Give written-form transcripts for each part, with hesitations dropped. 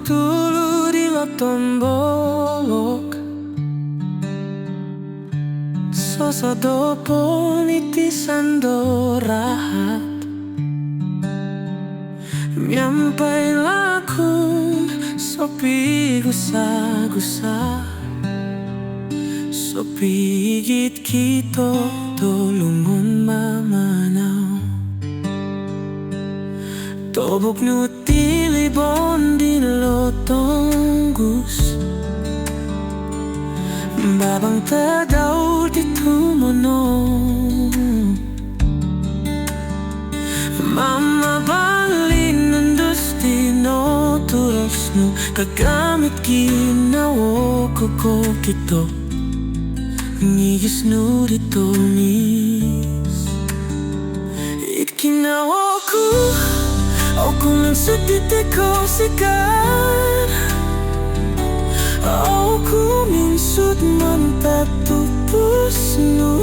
tulo di tombolok Sosa dopo nitisando rahat Miampay lakon sopi gusa-gusa Sopi higit kito tulungon mamanaw Tobok nutili bondi lotonggus Babang tadaw di tumonong Mama balin nandus di no turos no Kagamit ginawo ko kito Ngigis no dito nis Ikinawo ko Ako lang sa titiko sikat Ako minsud man tatupos no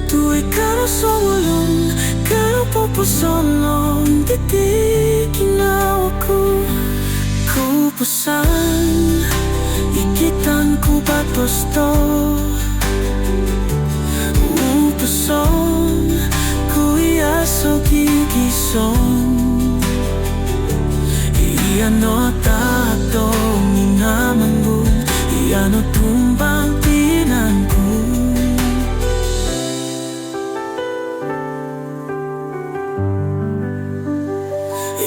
Tu'y karo sa walong Karo pupusonon Titikinaw ko Kupusan Ikitan ko batos to Upuson Kuyaso gigison Iano tato Minaman mo Iano tumbang pinangku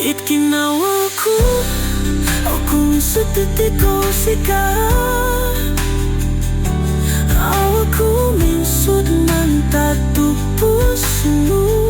Ikinawa ko Akong sa titiko sikat Ako minsud man tatupos mo